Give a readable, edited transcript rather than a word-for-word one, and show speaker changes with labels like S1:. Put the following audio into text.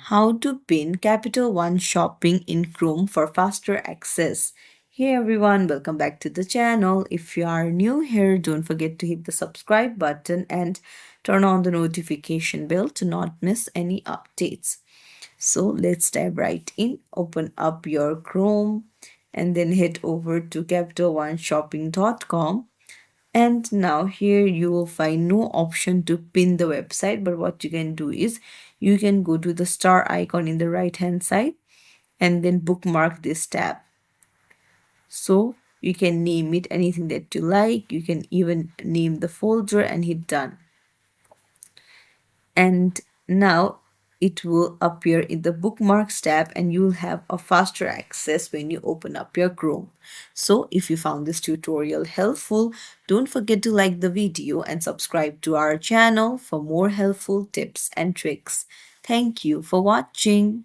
S1: How to pin Capital One Shopping in Chrome for faster access. Hey everyone, welcome back to the channel. If you are new here, don't forget to hit the subscribe button and turn on the notification bell to not miss any updates. So let's dive right in. Open up your Chrome and then head over to capitalOneShopping.com. And now here you will find no option to pin the website, but what you can do is you can go to the star icon in the right hand side and then bookmark this tab. So you can name it anything that you like. You can even name the folder and hit done. And now it will appear in the bookmarks tab and you'll have a faster access when you open up your Chrome. So if you found this tutorial helpful, don't forget to like the video and subscribe to our channel for more helpful tips and tricks. Thank you for watching.